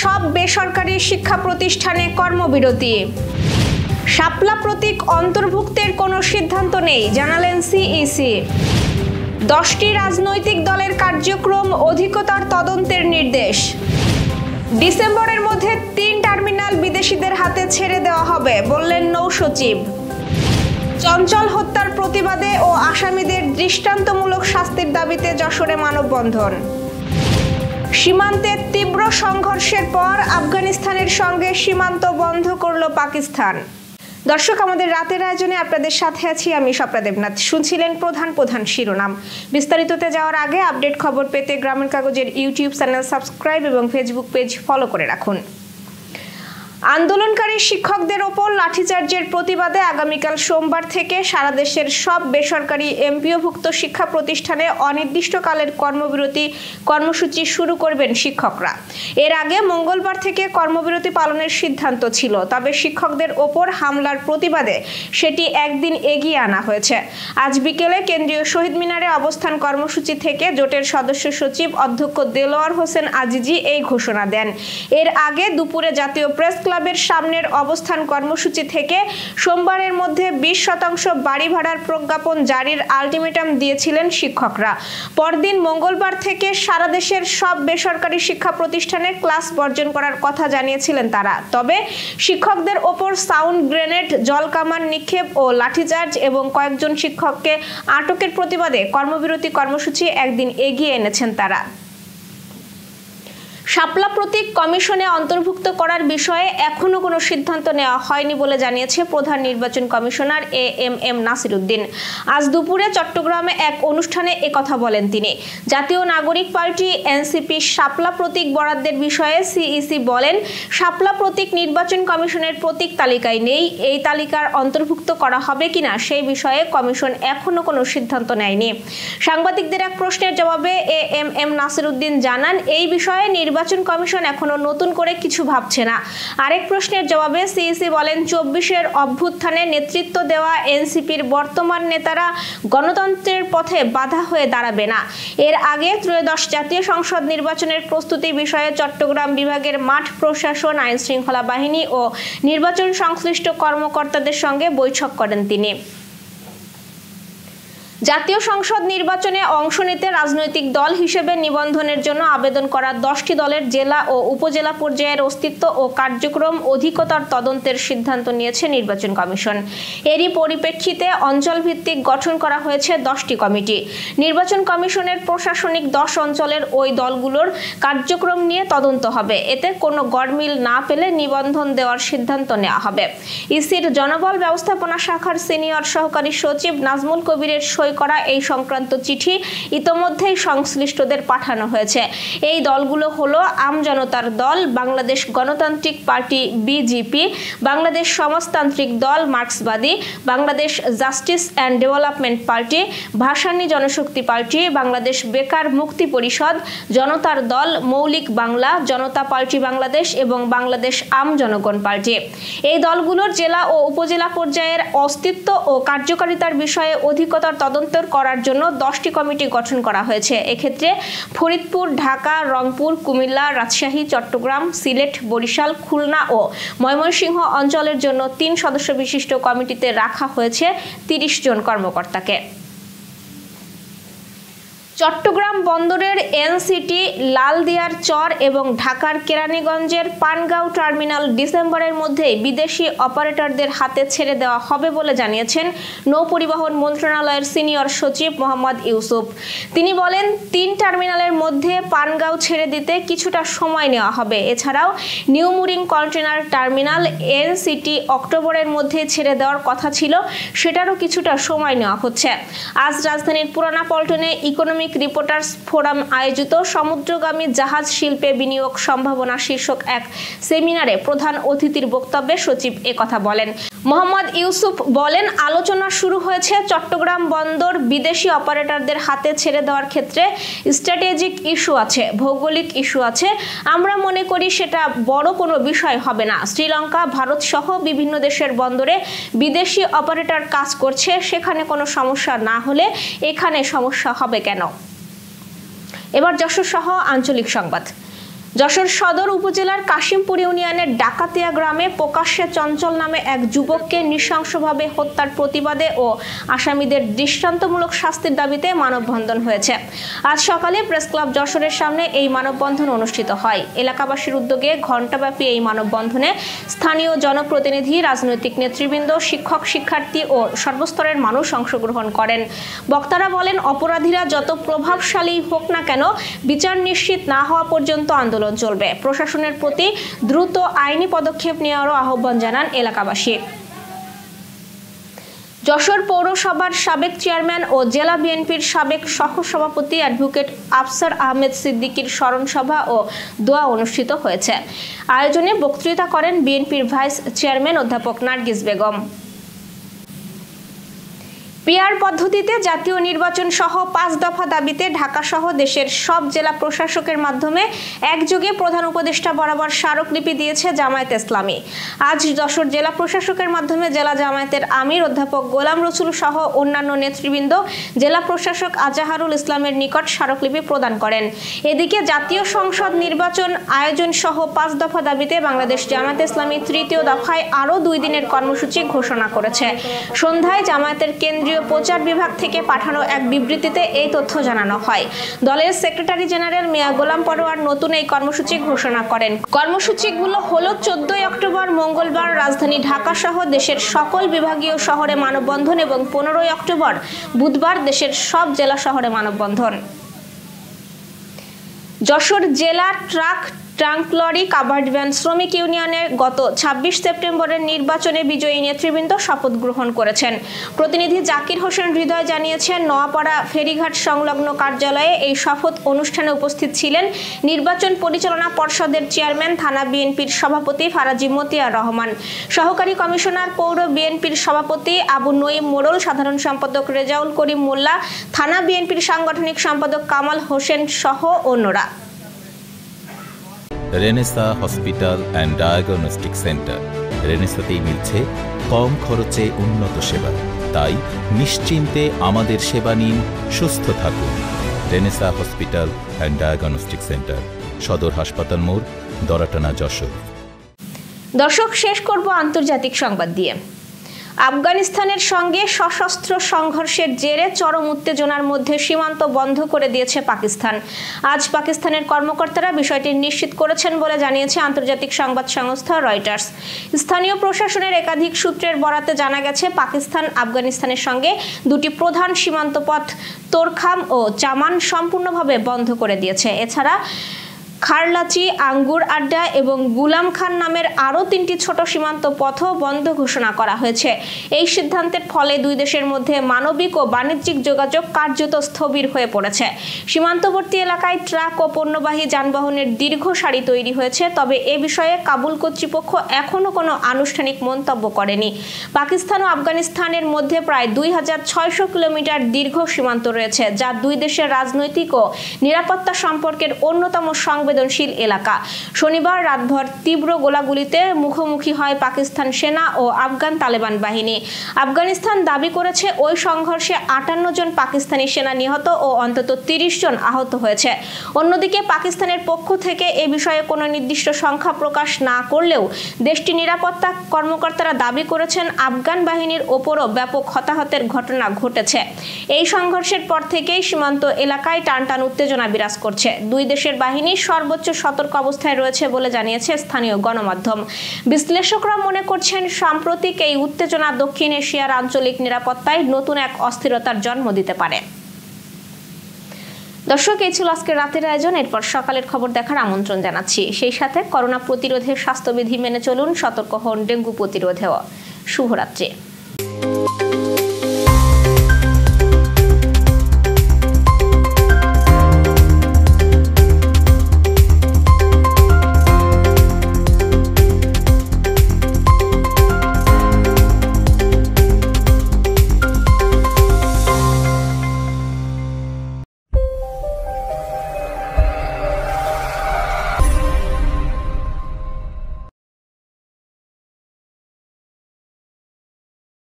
সব বেসরকারি শিক্ষা প্রতিষ্ঠানে কর্মবিরতি। শাপলা প্রতীক অন্তর্ভুক্তের কোনো সিদ্ধান্ত নেই, জানালেন সিইসি। 10টি রাজনৈতিক দলের কার্যক্রম অধিকতর তদন্তের নির্দেশ। ডিসেম্বরের মধ্যে 3 টার্মিনাল বিদেশিদের হাতে ছেড়ে দেওয়া হবে, বললেন নৌসচিব। চঞ্চল হত্যার প্রতিবাদে ও আসামিদের দৃষ্টান্তমূলক শাস্তির দাবিতে যশোরে মানববন্ধন। সীমান্তে তীব্র সংঘর্ষের পর আফগানিস্তানের সঙ্গে সীমান্ত বন্ধ করল পাকিস্তান। দর্শক, আমাদের রাতের আয়োজনে আপনাদের সাথে আছি আমি স্বপ্না দেবনাথ। শুনছিলেন প্রধান শিরোনাম। বিস্তারিততে যাওয়ার আগে আপডেট খবর পেতে গ্রামীণ কাগজের ইউটিউব চ্যানেল সাবস্ক্রাইব এবং ফেসবুক পেজ ফলো করে রাখুন। আন্দোলনকারী শিক্ষকদের ওপর লাঠিচার্জের প্রতিবাদে আগামীকাল সোমবার থেকে সারা দেশের সব বেসরকারি এমপিওভুক্ত শিক্ষা প্রতিষ্ঠানে অনির্দিষ্টকালের কর্মবিরতি কর্মসূচি শুরু করবেন শিক্ষকরা। এর আগে মঙ্গলবার থেকে কর্মবিরতি পালনের সিদ্ধান্ত ছিল, তবে শিক্ষকদের ওপর হামলার প্রতিবাদে সেটি একদিন এগিয়ে আনা হয়েছে। আজ বিকেলে কেন্দ্রীয় শহীদ মিনারে অবস্থান কর্মসূচি থেকে জোটের সদস্য সচিব অধ্যক্ষ দেলোয়ার হোসেন আজিজি এই ঘোষণা দেন। এর আগে দুপুরে জাতীয় প্রেস ক্লাবের সামনের অবস্থান কর্মসূচি থেকে সোমবারের মধ্যে 20% বাড়ি ভাড়ার প্রজ্ঞাপন জারির আলটিমেটাম দিয়েছিলেন শিক্ষকরা। পরদিন মঙ্গলবার থেকে সারা দেশের সব বেসরকারি শিক্ষা প্রতিষ্ঠানে ক্লাস বর্জন করার কথা জানিয়েছিলেন তারা। তবে শিক্ষকদের ওপর সাউন্ড গ্রেনেড, জলকামান নিক্ষেপ ও লাঠিচার্জ এবং কয়েকজন শিক্ষককে আটকের প্রতিবাদে কর্মবিরতি কর্মসূচি একদিন এগিয়ে এনেছেন তারা। শাপলা প্রতীক কমিশনে অন্তর্ভুক্ত করার বিষয়ে এখনো কোনো সিদ্ধান্ত নেওয়া হয়নি বলে জানিয়েছে প্রধান নির্বাচন কমিশনার এএমএম নাসির উদ্দিন। আজ দুপুরে চট্টগ্রামে এক অনুষ্ঠানে একথা বলেন তিনি। জাতীয় নাগরিক পার্টি এনসিপি শাপলা প্রতীক বরাদ্দের বিষয়ে সিইসি বলেন, শাপলা প্রতীক নির্বাচন কমিশনের প্রতীক তালিকায় নেই। এই তালিকার অন্তর্ভুক্ত করা হবে কিনা সেই বিষয়ে কমিশন এখনো কোনো সিদ্ধান্ত নেয়নি। সাংবাদিকদের এক প্রশ্নের জবাবে এএমএম নাসির উদ্দিন জানান, এই বিষয়ে নির্বাচন কমিশন এখনো নতুন করে কিছু ভাবছে না। আরেক প্রশ্নের জবাবে সিইসি বলেন, 24-এর অভ্যুত্থানে নেতৃত্ব দেওয়া এনসিপির বর্তমান নেতারা গণতন্ত্রের পথে বাধা হয়ে দাঁড়াবে না। এর আগে ত্রয়োদশ জাতীয় সংসদ নির্বাচনের প্রস্তুতি বিষয়ে চট্টগ্রাম বিভাগের মাঠ প্রশাসন, আইন শৃঙ্খলা বাহিনী ও নির্বাচন সংশ্লিষ্ট কর্মকর্তাদের সঙ্গে বৈঠক করেন তিনি। জাতীয় সংসদ নির্বাচনে অংশ নিতে রাজনৈতিক দল হিসেবে নিবন্ধনের জন্য আবেদন করা 10টি দলের জেলা ও উপজেলা পর্যায়ের অস্তিত্ব ও কার্যক্রম অধিকতর তদন্তের সিদ্ধান্ত নিয়েছে নির্বাচন কমিশন। এরই পরিপ্রেক্ষিতে অঞ্চলভিত্তিক গঠন করা হয়েছে 10টি কমিটি। নির্বাচন কমিশনের প্রশাসনিক 10 অঞ্চলের ওই দলগুলোর কার্যক্রম নিয়ে তদন্ত হবে। এতে কোনো গড়মিল না পেলে নিবন্ধন দেওয়ার সিদ্ধান্ত নেওয়া হবে। ইসির জনবল ব্যবস্থাপনা শাখার সিনিয়র সহকারী সচিব নাজমুল কবিরের করা এই সংক্রান্ত চিঠি ইতোমধ্যেই সংশ্লিষ্টদের পাঠানো হয়েছে। এই দলগুলো হলো আমজনতার দল, বাংলাদেশ গণতান্ত্রিক party BGP, Bangladesh Samajtantrik Dal Marxbadi, Bangladesh justice and development party, Bhasani Janashakti party, Bangladesh বেকার মুক্তি পরিষদ, জনতার দল, মৌলিক বাংলা, জনতা পার্টি বাংলাদেশ এবং বাংলাদেশ আম জনগণ পার্টি। এই দলগুলোর জেলা ও উপজেলা পর্যায়ের অস্তিত্ব ও কার্যকারিতার বিষয়ে অধিকতর তদন্ত করার জন্য 10টি কমিটি গঠন করা হয়েছে। এক্ষেত্রে ফরিদপুর, ঢাকা, রংপুর, কুমিল্লা, রাজশাহী, চট্টগ্রাম, সিলেট, বরিশাল, খুলনা ও ময়মনসিংহ অঞ্চলের জন্য 3 সদস্য বিশিষ্ট কমিটিতে রাখা হয়েছে 30 জন কর্মকর্তাকে। চট্টগ্রাম বন্দরের এনসিটি, লালদিয়ার চর এবং ঢাকার কেরানীগঞ্জের পানগাঁও টার্মিনাল ডিসেম্বরের মধ্যেই বিদেশি অপারেটরদের হাতে ছেড়ে দেওয়া হবে বলে জানিয়েছেন নৌপরিবহন মন্ত্রণালয়ের সিনিয়র সচিব মোহাম্মদ ইউসুফ। তিনি বলেন, 3 টার্মিনালের মধ্যে পানগাঁও ছেড়ে দিতে কিছুটা সময় নেওয়া হবে। এছাড়াও new mooring container terminal NCT অক্টোবরের মধ্যে ছেড়ে দেওয়ার কথা ছিল, সেটারও কিছুটা সময় নেওয়া হচ্ছে। আজ রাজধানীর পুরানা পল্টনে ইকোনমিক রিপোর্টার্স ফোরাম আয়োজিত সমুদ্রগামী জাহাজ শিল্পে বিনিয়োগ সম্ভাবনা শীর্ষক এক সেমিনারে প্রধান অতিথির বক্তব্যে সচিব একথা বলেন। মোহাম্মদ ইউসুফ বলেন, আলোচনা শুরু হয়েছে চট্টগ্রাম বন্দর বিদেশি অপারেটরদের হাতে ছেড়ে দেওয়ার ক্ষেত্রে স্ট্র্যাটেজিক ইস্যু আছে, ভৌগোলিক ইস্যু আছে। আমরা মনে করি সেটা বড় কোনো বিষয় হবে না। শ্রীলঙ্কা, ভারত সহ বিভিন্ন দেশের বন্দরে বিদেশি অপারেটর কাজ করছে, সেখানে কোনো সমস্যা না হলে এখানে সমস্যা হবে কেন? এবার যশোর সহ আঞ্চলিক সংবাদ। যশোর সদর উপজেলার কাশিমপুর ইউনিয়নের ডাকাতিয়া গ্রামে প্রকাশ্যে চঞ্চল নামে এক যুবককে নৃশংসভাবে হত্যার প্রতিবাদে ও আসামিদের দৃষ্টান্তমূলক শাস্তির দাবিতে মানববন্ধন হয়েছে। আজ সকালে প্রেস ক্লাব যশোরের সামনে এই মানববন্ধন অনুষ্ঠিত হয়। এলাকাবাসীর উদ্যোগে ঘণ্টাব্যাপী এই মানববন্ধনে স্থানীয় জনপ্রতিনিধি, রাজনৈতিক নেতৃবৃন্দ, শিক্ষক, শিক্ষার্থী ও সর্বস্তরের মানুষ অংশগ্রহণ করেন। বক্তারা বলেন, অপরাধীরা যত প্রভাবশালী হোক না কেন, বিচার নিশ্চিত না হওয়া পর্যন্ত আন্দোলন চলবে। প্রশাসনের প্রতি দ্রুত আইনি পদক্ষেপ নেওয়ারও আহ্বান জানান এলাকাবাসী। যশোর পৌরসভার সাবেক চেয়ারম্যান ও জেলা বিএনপির সাবেক সহসভাপতি অ্যাডভোকেট আফসার আহমেদ সিদ্দিকীর স্মরণ সভা ও দোয়া অনুষ্ঠিত হয়েছে। আয়োজনে বক্তৃতা করেন বিএনপির ভাইস চেয়ারম্যান অধ্যাপক নার্গিস বেগম। পিআর পদ্ধতিতে জাতীয় নির্বাচন সহ 5 দফা দাবিতে ঢাকা সহ দেশের সব জেলা প্রশাসকের মাধ্যমে একযোগে প্রধান উপদেষ্টা বরাবর স্মারকলিপি দিয়েছে জামায়াতে ইসলামী। আজ যশোর জেলা প্রশাসকের মাধ্যমে জেলা জামায়াতের আমির অধ্যাপক গোলাম রসুল সহ অন্যান্য নেতৃবৃন্দ জেলা প্রশাসক আজাহারুল ইসলামের নিকট স্মারকলিপি প্রদান করেন। এদিকে জাতীয় সংসদ নির্বাচন আয়োজন সহ 5 দফা দাবিতে বাংলাদেশ জামায়াতে ইসলামী 3য় দফায় আরও 2 দিনের কর্মসূচি ঘোষণা করেছে। সন্ধ্যায় জামায়াতের কেন্দ্রীয় প্রচার বিভাগ থেকে পাঠানো এক বিবৃতিতে এই তথ্য জানানো হয়। দলের সেক্রেটারি জেনারেল মিয়া গোলাম পরোয়ার নতুন এই কর্মসূচি ঘোষণা করেন। কর্মসূচিগুলো হলো 14 অক্টোবর মঙ্গলবার রাজধানী ঢাকা সহ দেশের সকল বিভাগীয় শহরে মানববন্ধন এবং 15 অক্টোবর বুধবার দেশের সব জেলা শহরে মানববন্ধন। যশোর জেলা ট্রাঙ্ক লরি কাভার্ড ভ্যান শ্রমিক ইউনিয়নের গত 26 সেপ্টেম্বরের নির্বাচনে বিজয়ী নেতৃবৃন্দ শপথ গ্রহণ করেছেন। প্রতিনিধি জাকির হোসেন হৃদয় জানিয়েছেন, নোয়াপাড়া ফেরিঘাট সংলগ্ন কার্যালয়ে এই শপথ অনুষ্ঠানে উপস্থিত ছিলেন নির্বাচন পরিচালনা পর্ষদের চেয়ারম্যান, থানা বিএনপির সভাপতি ফারাজি মতিয়ার রহমান, সহকারী কমিশনার পৌর বিএনপির সভাপতি আবু নঈম মোড়ল, সাধারণ সম্পাদক রেজাউল করিম মোল্লা, থানা বিএনপির সাংগঠনিক সম্পাদক কামাল হোসেন সহ অন্যরা। Renaissance hospital and diagnostic centre. রেনেসাতেই মিলছে কম খরচে উন্নত সেবা, তাই নিশ্চিন্তে আমাদের সেবা নিন, সুস্থ থাকুন। Renaissance hospital and diagnostic centre, সদর হাসপাতাল মোড়, দরাটানা, যশোর। দর্শক, শেষ করব আন্তর্জাতিক সংবাদ দিয়ে। আফগানিস্তানের সঙ্গে সশস্ত্র সংঘর্ষের জেরে চরম উত্তেজনার মধ্যে সীমান্ত বন্ধ করে দিয়েছে পাকিস্তান। আজ পাকিস্তানের কর্মকর্তারা বিষয়টি নিশ্চিত করেছেন বলে জানিয়েছে আন্তর্জাতিক সংবাদ সংস্থা রয়টার্স। স্থানীয় প্রশাসনের একাধিক সূত্রের বরাতে জানা গেছে, পাকিস্তান আফগানিস্তানের সঙ্গে 2টি প্রধান সীমান্ত পথ তোরখাম ও চামান সম্পূর্ণভাবে বন্ধ করে দিয়েছে। এছাড়া খারলাচি, আঙ্গুর আড্ডা এবং গুলাম খান নামের আরও 3টি ছোট সীমান্ত পথও বন্ধ ঘোষণা করা হয়েছে। এই সিদ্ধান্তের ফলে 2 দেশের মধ্যে মানবিক ও বাণিজ্যিক যোগাযোগ কার্যত স্থবির হয়ে পড়েছে। সীমান্তবর্তী এলাকায় ট্রাক ও পণ্যবাহী যানবাহনের দীর্ঘ সারি তৈরি হয়েছে, তবে এ বিষয়ে কাবুল কর্তৃপক্ষ এখনও কোনো আনুষ্ঠানিক মন্তব্য করেনি। পাকিস্তান ও আফগানিস্তানের মধ্যে প্রায় 2600 কিলোমিটার দীর্ঘ সীমান্ত রয়েছে, যা 2 দেশের রাজনৈতিক ও নিরাপত্তা সম্পর্কের অন্যতম সংবেদনশীল এলাকা। শনিবার রাতভর তীব্র গোলাগুলিতে মুখোমুখি হয় পাকিস্তান সেনা ও আফগান তালেবান বাহিনী। আফগানিস্তান দাবি করেছে, ওই সংঘর্ষে 58 জন পাকিস্তানি সেনা নিহত ও অন্তত 30 জন আহত হয়েছে। অন্যদিকে পাকিস্তানের পক্ষ থেকে এ বিষয়ে কোনো নির্দিষ্ট সংখ্যা প্রকাশ না করলেও দেশটির নিরাপত্তা কর্মকর্তারা দাবি করেছেন, আফগান বাহিনীর ওপরও ব্যাপক হতাহতের ঘটনা ঘটেছে। এই সংঘর্ষের পর থেকেই সীমান্ত এলাকায় টানটান উত্তেজনা বিরাজ করছে। 2 দেশের বাহিনী সর্বোচ্চ সতর্ক অবস্থায় রয়েছে বলে জানিয়েছে স্থানীয় গণমাধ্যম। বিশ্লেষকরা মনে করছেন, সাম্প্রতিক এই উত্তেজনা দক্ষিণ এশিয়ার আঞ্চলিক নিরাপত্তায় নতুন এক অস্থিরতার জন্ম দিতে পারে। দর্শক, এই ছিল আজকের রাতের আয়োজন। এরপর সকালের খবর দেখার আমন্ত্রণ জানাচ্ছি। সেই সাথে করোনা প্রতিরোধে স্বাস্থ্যবিধি মেনে চলুন, সতর্ক হন ডেঙ্গু প্রতিরোধেও। শুভরাত্রি।